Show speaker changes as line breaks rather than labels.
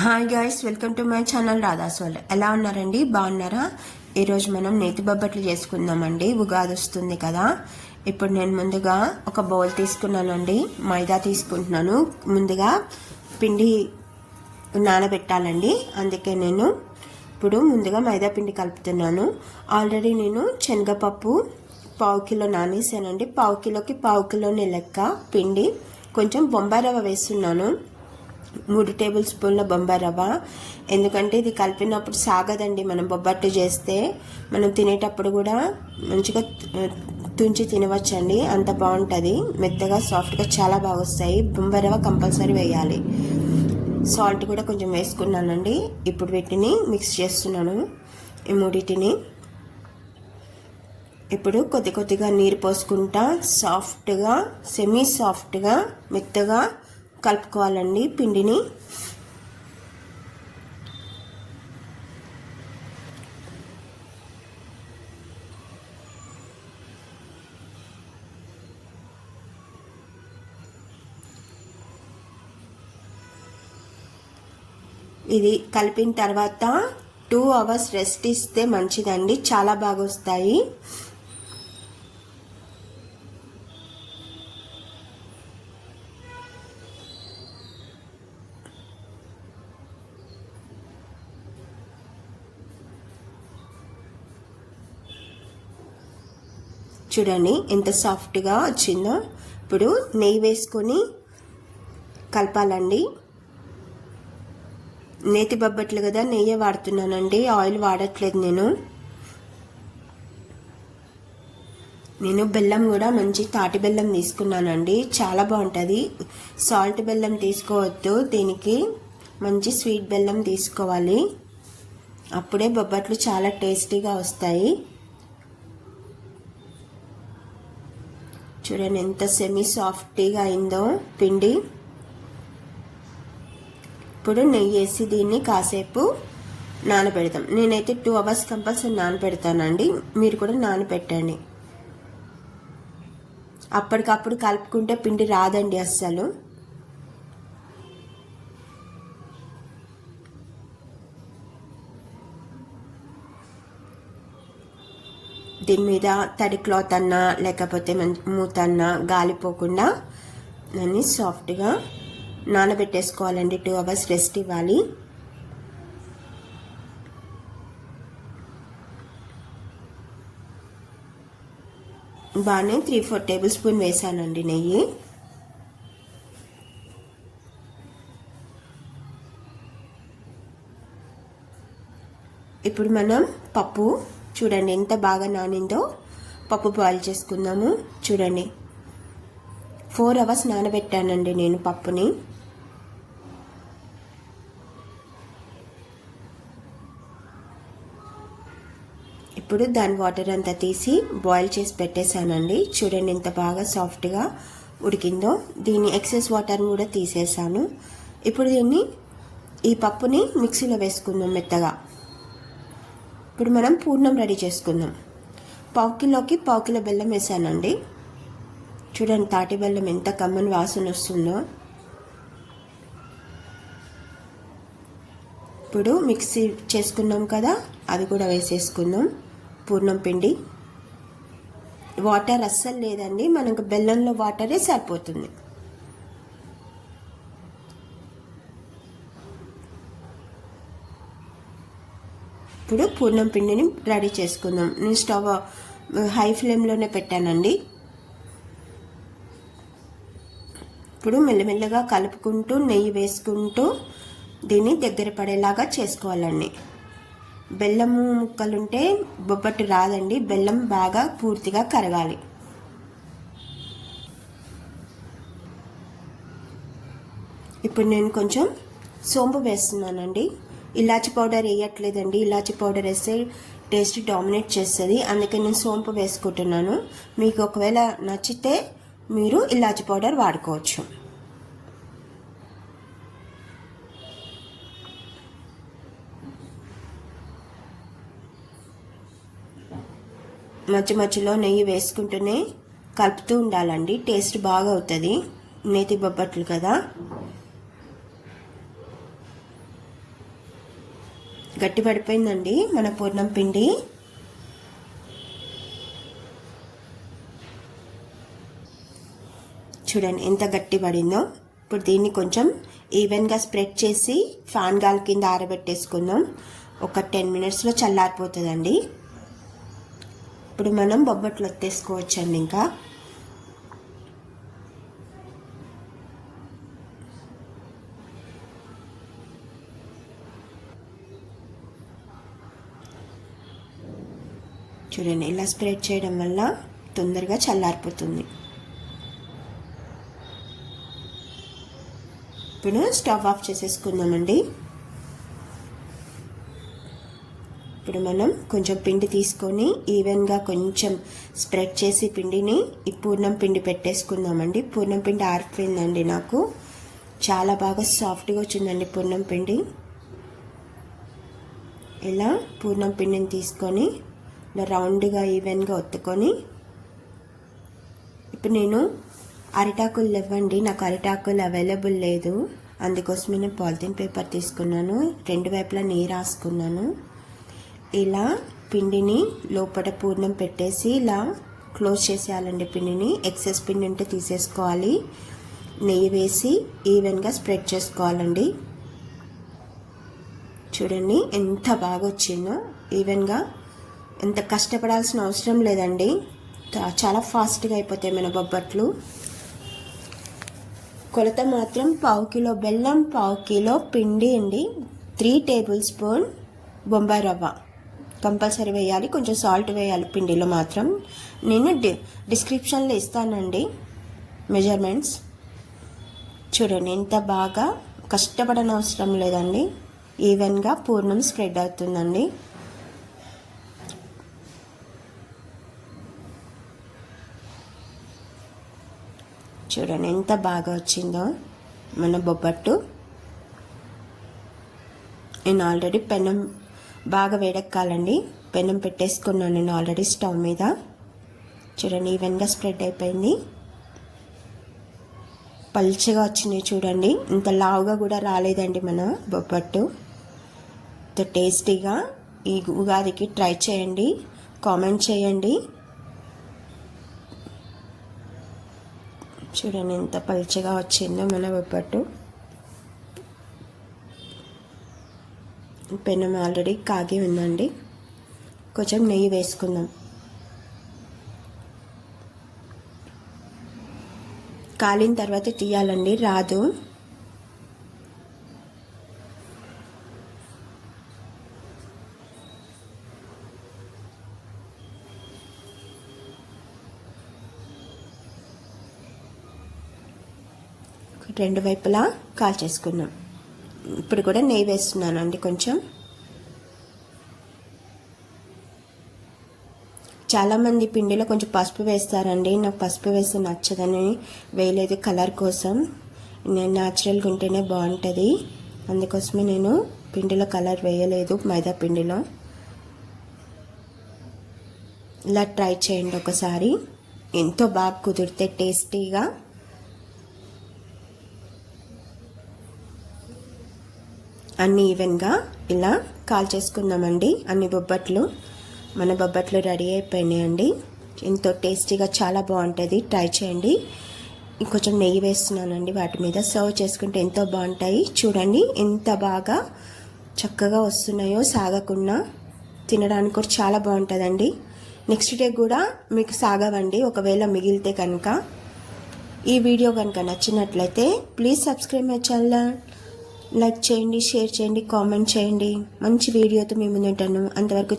Hi guys, welcome to my channel Radha's world. ఎలా ఉన్నారండి? బాగున్నారా? ఈరోజు మనం నేతి బొబ్బట్లు చేసుకుందామండి. ఉగాది వస్తుంది కదా. ఇప్పుడు నేను ముందుగా ఒక బౌల్ తీసుకున్నానండి. మైదా తీసుకుంటున్నాను. ముందుగా పిండి నానబెట్టాలండి. అందుకే నేను ఇప్పుడు ముందుగా మైదా పిండి కలుపుతున్నాను. ఆల్రెడీ నేను శనగపప్పు పావు కిలో నానేసానండి. పావు కిలోకి పావు కిలోని లెక్క పిండి. కొంచెం బొంబాయి రవ్వ వేస్తున్నాను, 3 టేబుల్ స్పూన్ల బొంబాయి రవ్వ. ఎందుకంటే ఇది కలిపినప్పుడు సాగదండి. మనం బొబ్బట్టు చేస్తే మనం తినేటప్పుడు కూడా మంచిగా తుంచి తినవచ్చండి. అంత బాగుంటుంది. మెత్తగా సాఫ్ట్గా చాలా బాగా వస్తాయి. బొంబాయి రవ్వ కంపల్సరీ వేయాలి. సాల్ట్ కూడా కొంచెం వేసుకున్నానండి. ఇప్పుడు వీటిని మిక్స్ చేస్తున్నాను, ఈ మూడింటిని. ఇప్పుడు కొద్ది కొద్దిగా నీరు పోసుకుంటా సాఫ్ట్గా, సెమీ సాఫ్ట్గా, మెత్తగా కలుపుకోవాలండి పిండిని. ఇది కలిపిన తర్వాత 2 అవర్స్ రెస్ట్ ఇస్తే మంచిదండి. చాలా బాగా వస్తాయి. చూడండి ఎంత సాఫ్ట్గా వచ్చిందో. ఇప్పుడు నెయ్యి వేసుకొని కలపాలండి. నేతి బొబ్బట్లు కదా, నెయ్యి వాడుతున్నానండి, ఆయిల్ వాడట్లేదు నేను బెల్లం కూడా మంచి తాటి బెల్లం తీసుకున్నానండి. చాలా బాగుంటుంది. సాల్ట్ బెల్లం తీసుకోవద్దు, దీనికి మంచి స్వీట్ బెల్లం తీసుకోవాలి. అప్పుడే బొబ్బట్లు చాలా టేస్టీగా వస్తాయి. చూడండి ఎంత సెమీ సాఫ్ట్గా అయిందో పిండి. ఇప్పుడు నెయ్యి వేసి దీన్ని కాసేపు నానబెడతాం. నేనైతే 2 అవర్స్ కంపల్సరీ నానబెడతానండి. మీరు కూడా నానబెట్టండి. అప్పటికప్పుడు కలుపుకుంటే పిండి రాదండి అస్సలు. దీని మీద తడి క్లాత్ అన్నా లేకపోతే మూత అన్నా గాలిపోకుండా దాన్ని సాఫ్ట్గా నానబెట్టేసుకోవాలండి. 2 అవర్స్ రెస్ట్ ఇవ్వాలి. బాగానే 3-4 టేబుల్ స్పూన్ వేసానండి నెయ్యి. ఇప్పుడు మనం పప్పు చూడండి ఎంత బాగా నానిందో. పప్పు బాయిల్ చేసుకుందాము. చూడండి 4 అవర్స్ నానబెట్టానండి నేను పప్పుని. ఇప్పుడు దాని వాటర్ అంతా తీసి బాయిల్ చేసి పెట్టేశానండి. చూడండి ఎంత బాగా సాఫ్ట్గా ఉడికిందో. దీని ఎక్సెస్ వాటర్ని కూడా తీసేసాను. ఇప్పుడు ఈ పప్పుని మిక్సీలో వేసుకుందాం మెత్తగా. ఇప్పుడు మనం పూర్ణం రెడీ చేసుకుందాం. పావు కిలోకి పావు కిలో బెల్లం వేసానండి. చూడండి తాటి బెల్లం ఎంత కమ్మని వాసన వస్తుందో. ఇప్పుడు మిక్సీ చేసుకున్నాం కదా, అది కూడా వేసేసుకుందాం. పూర్ణం పిండి, వాటర్ అస్సలు లేదండి, మనకు బెల్లంలో వాటరే సరిపోతుంది. ఇప్పుడు పూర్ణం పిండిని రెడీ చేసుకుందాం. నేను స్టవ్ హై ఫ్లేమ్లోనే పెట్టానండి. ఇప్పుడు మెల్లమెల్లగా కలుపుకుంటూ నెయ్యి వేసుకుంటూ దీన్ని దగ్గర పడేలాగా చేసుకోవాలండి. బెల్లము ముక్కలుంటే బొబ్బట్టు రాదండి. బెల్లం బాగా పూర్తిగా కరగాలి. ఇప్పుడు నేను కొంచెం సోంపు వేస్తున్నానండి. ఇలాచి పౌడర్ వేయట్లేదండి. ఇలాచి పౌడర్ వేస్తే టేస్ట్ డామినేట్ చేస్తుంది. అందుకే నేను సోంపు వేసుకుంటున్నాను. మీకు ఒకవేళ నచ్చితే మీరు ఇలాచి పౌడర్ వాడుకోవచ్చు. మధ్య మధ్యలో నెయ్యి వేసుకుంటూనే కలుపుతూ ఉండాలండి. టేస్ట్ బాగా అవుతుంది. నేతి బొబ్బట్లు కదా. గట్టి పడిపోయిందండి మన పూర్ణం పిండి. చూడండి ఎంత గట్టి పడిందో. ఇప్పుడు దీన్ని కొంచెం ఈవెన్గా స్ప్రెడ్ చేసి ఫ్యాన్ గాలి కింద ఆరబెట్టేసుకుందాం. ఒక 10 minutesలో చల్లారిపోతుందండి. ఇప్పుడు మనం బొబ్బట్లు ఒత్తేసుకోవచ్చండి. ఇంకా చూడండి ఇలా స్ప్రెడ్ చేయడం వల్ల తొందరగా చల్లారిపోతుంది. ఇప్పుడు స్టవ్ ఆఫ్ చేసేసుకుందామండి. ఇప్పుడు మనం కొంచెం పిండి తీసుకొని ఈవెన్గా కొంచెం స్ప్రెడ్ చేసి పిండిని ఈ పూర్ణం పిండి పెట్టేసుకుందామండి. పూర్ణం పిండి ఆరిపోయిందండి నాకు. చాలా బాగా సాఫ్ట్గా వచ్చిందండి పూర్ణం పిండి. ఇలా పూర్ణం పిండిని తీసుకొని ఇలా రౌండ్గా ఈవెన్గా ఒత్తుకొని, ఇప్పుడు నేను అరిటాకులు లేవండి, నాకు అరిటాకులు అవైలబుల్ లేదు. అందుకోసం నేను పాలిథిన్ పేపర్ తీసుకున్నాను. 2 వైపులా నెయ్యి రాసుకున్నాను. ఇలా పిండిని లోపల పూర్ణం పెట్టేసి ఇలా క్లోజ్ చేసేయాలండి. పిండిని ఎక్సెస్ పిండి ఉంటే తీసేసుకోవాలి. నెయ్యి వేసి ఈవెన్గా స్ప్రెడ్ చేసుకోవాలండి. చూడండి ఎంత బాగా వచ్చిందో ఈవెన్గా. ఎంత కష్టపడాల్సిన అవసరం లేదండి, చాలా ఫాస్ట్గా అయిపోతాయి మన బొబ్బట్లు. కొలత మాత్రం 1/4 కిలో బెల్లం, 1/4 కిలో పిండి అండి. 3 tablespoon బొంబాయి రవ్వ కంపల్సరీ వేయాలి. కొంచెం సాల్ట్ వేయాలి పిండిలో మాత్రం. నేను డిస్క్రిప్షన్లో ఇస్తానండి మెజర్మెంట్స్. చూడండి ఎంత బాగా, కష్టపడని అవసరం లేదండి. ఈవెన్గా పూర్ణం స్ప్రెడ్ అవుతుందండి. చూడండి ఎంత బాగా వచ్చిందో మన బొబ్బట్టు. నేను ఆల్రెడీ పెనం బాగా వేడెక్కాలండి. పెనం పెట్టేసుకున్నాను నేను ఆల్రెడీ స్టవ్ మీద. చూడండి ఈవెన్గా స్ప్రెడ్ అయిపోయింది. పల్చగా వచ్చినాయి చూడండి. ఇంత లావుగా కూడా రాలేదండి మన బొబ్బట్టు. ఇంత టేస్టీగా ఈ ఉగాదికి ట్రై చేయండి, కామెంట్ చేయండి. చూడండి ఎంత పల్చగా వచ్చిందో మన బొబ్బట్టు. పెనం ఆల్రెడీ కాగి ఉందండి. కొంచెం నెయ్యి వేసుకుందాం. కాలిన తర్వాత తీయాలండి, రాదు. రెండు వైపులా కాల్చేసుకుందాం. ఇప్పుడు కూడా నెయ్యి వేస్తున్నానండి కొంచెం. చాలామంది పిండిలో కొంచెం పసుపు వేస్తారండి. నాకు పసుపు వేస్తే నచ్చదని వేయలేదు, కలర్ కోసం. నేను న్యాచురల్గా ఉంటేనే బాగుంటుంది, అందుకోసమే నేను పిండిలో కలర్ వేయలేదు, మైదా పిండిలో. ఇలా ట్రై చేయండి ఒకసారి, ఎంతో బాగా కుదిరితే టేస్టీగా. అన్నీ ఈవెన్గా ఇలా కాల్చేసుకుందామండి. అన్ని బొబ్బట్లు, మన బొబ్బట్లు రెడీ అయిపోయినాయండి. ఎంతో టేస్టీగా చాలా బాగుంటుంది, ట్రై చేయండి. ఇంకొంచెం నెయ్యి వేస్తున్నానండి వాటి మీద. సర్వ్ చేసుకుంటే ఎంతో బాగుంటాయి. చూడండి ఎంత బాగా చక్కగా వస్తున్నాయో, సాగకుండా. తినడానికి కూడా చాలా బాగుంటుందండి. నెక్స్ట్ డే కూడా మీకు సాగవండి ఒకవేళ మిగిలితే కనుక. ఈ వీడియో కనుక నచ్చినట్లయితే please subscribe my channel. Like చేయండి, షేర్ చేయండి, కామెంట్ చేయండి. మంచి వీడియోతో మీ ముందు ఉంటాను. అంతవరకు